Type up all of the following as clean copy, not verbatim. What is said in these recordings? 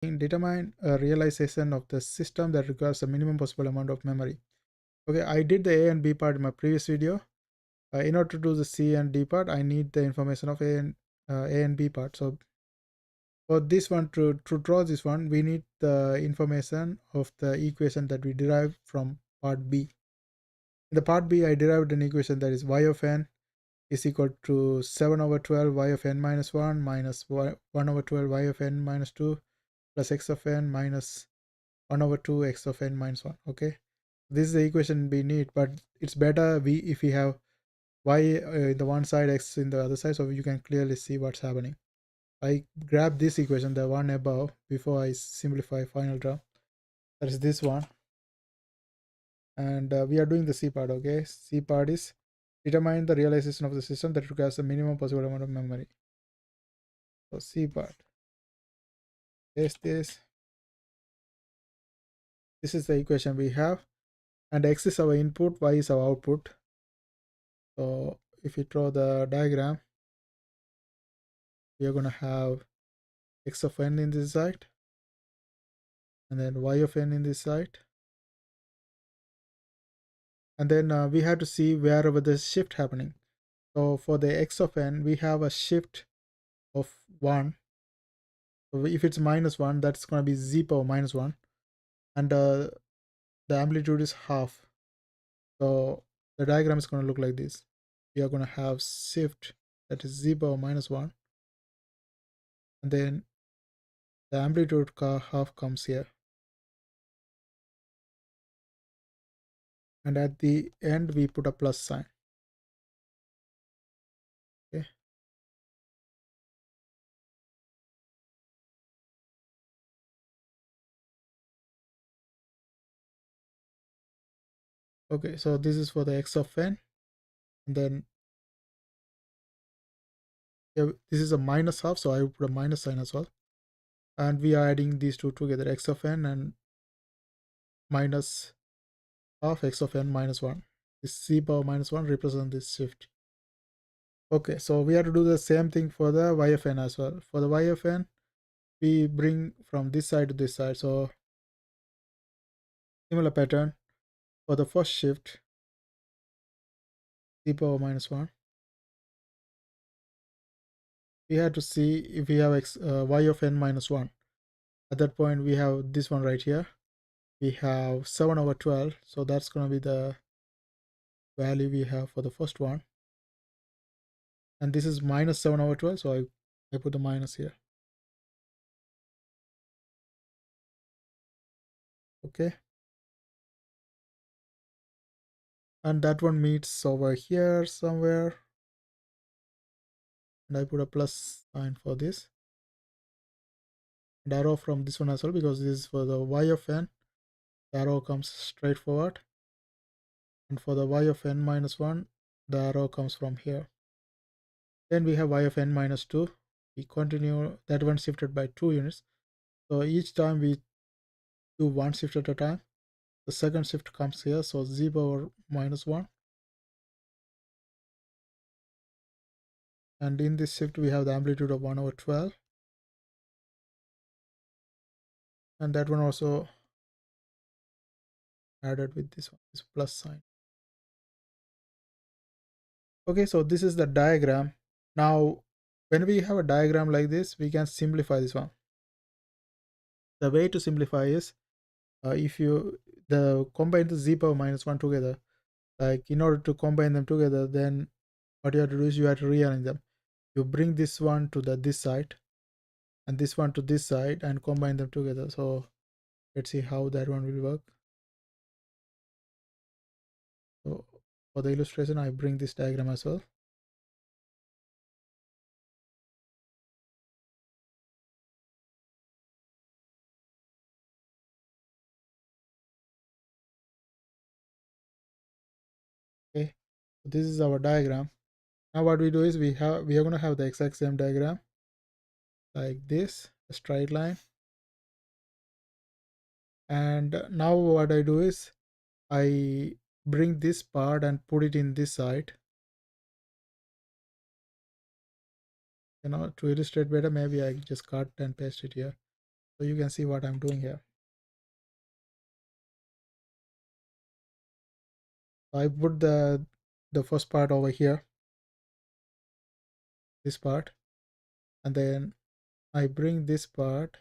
Determine a realization of the system that requires the minimum possible amount of memory. Okay, I did the A and B part in my previous video. In order to do the C and D part, I need the information of A and B part. So for this one, to draw this one, we need the information of the equation that we derived from part B. In the part B, I derived an equation that is y of n is equal to 7 over 12 y of n minus 1 minus 1 over 12 y of n minus 2 plus x of n minus 1 over 2 x of n minus 1. Okay, this is the equation we need, but it's better if we have y in the one side, x in the other side, so you can clearly see what's happening. I grab this equation, the one above, before I simplify final term. That is this one, and we are doing the C part. Okay, C part is determine the realization of the system that requires the minimum possible amount of memory. So C part, paste this. This is the equation we have, and x is our input, y is our output. So if we draw the diagram, we are going to have x of n in this side, and then y of n in this side, and then we have to see wherever the shift happening. So for the x of n, we have a shift of 1. So if it's minus 1, that's going to be z power minus 1, and the amplitude is half. So the diagram is going to look like this. We are going to have shift that is z power minus 1, and then the amplitude half comes here, and at the end we put a plus sign. Okay, okay, so this is for the x of n, and then this is a minus half, so I will put a minus sign as well, and we are adding these two together, x of n and minus half x of n minus 1. This z power minus 1 represents this shift. Okay, so we have to do the same thing for the y of n as well. For the y of n, we bring from this side to this side, so similar pattern. For the first shift, z power minus 1, we have to see if we have y of n minus 1. At that point, we have this one right here. We have 7 over 12, so that's going to be the value we have for the first one. And this is minus 7 over 12, so I put the minus here. Okay. And that one meets over here somewhere. And I put a plus sign for this. And arrow from this one as well, because this is for the y of n. The arrow comes straight forward. And for the y of n minus 1, the arrow comes from here. Then we have y of n minus 2. We continue, that one shifted by 2 units. So each time we do one shift at a time. The second shift comes here, so z power minus 1. And in this shift, we have the amplitude of 1 over 12. And that one also added with this one, this plus sign. Okay, so this is the diagram. Now, when we have a diagram like this, we can simplify this one. The way to simplify is, if you combine the z power minus 1 together, like in order to combine them together, then what you have to do is you have to rearrange them. You bring this one to this side and this one to this side and combine them together. So let's see how that one will work. So for the illustration, I bring this diagram as well. Okay, so this is our diagram. Now what we do is we are going to have the exact same diagram like this, a straight line. And now what I do is I bring this part and put it in this side. To illustrate better, maybe I just cut and paste it here. So you can see what I'm doing here. I put the first part over here, this part, and then I bring this part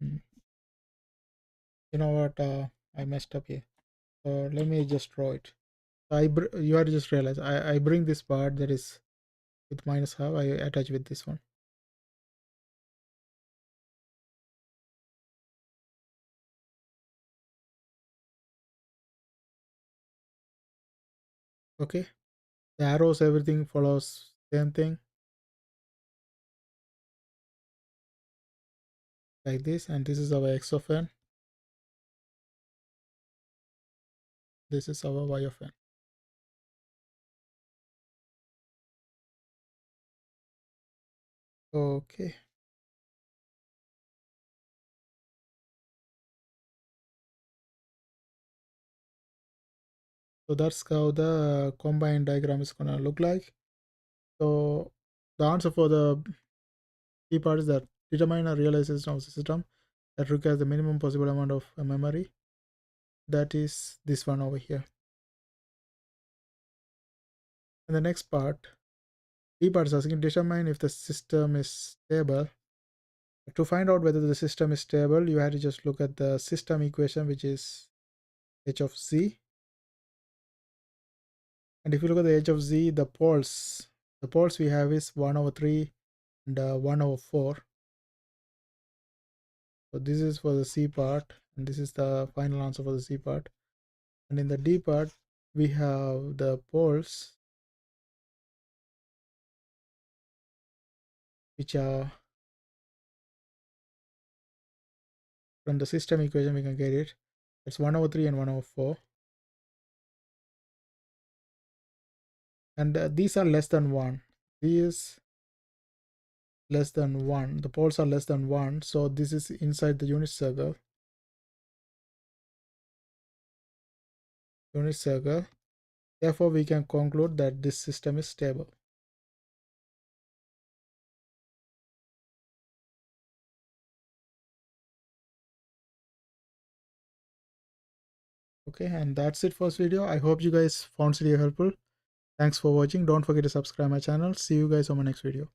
Mm, you know what, I messed up here. So let me just draw it. You have to just realize I bring this part that is with minus half, I attach with this one. Okay, the arrows, everything follows same thing like this, and this is our x of n, this is our y of n. Okay, so that's how the combined diagram is gonna look like. So the answer for the key part is that determine a realization of the system that requires the minimum possible amount of memory. That is this one over here. And the next part, B part is asking determine if the system is stable. To find out whether the system is stable, you have to just look at the system equation, which is h of z. And if you look at the h of z, the poles we have is 1 over 3 and 1 over 4. So this is for the C part, and this is the final answer for the C part. And in the D part, we have the poles, which are from the system equation, we can get it. It's 1 over 3 and 1 over 4. And these are less than 1. These less than 1. The poles are less than 1. So this is inside the unit circle. Unit circle. Therefore, we can conclude that this system is stable. Okay, and that's it for this video. I hope you guys found this video helpful. Thanks for watching. Don't forget to subscribe my channel. See you guys on my next video.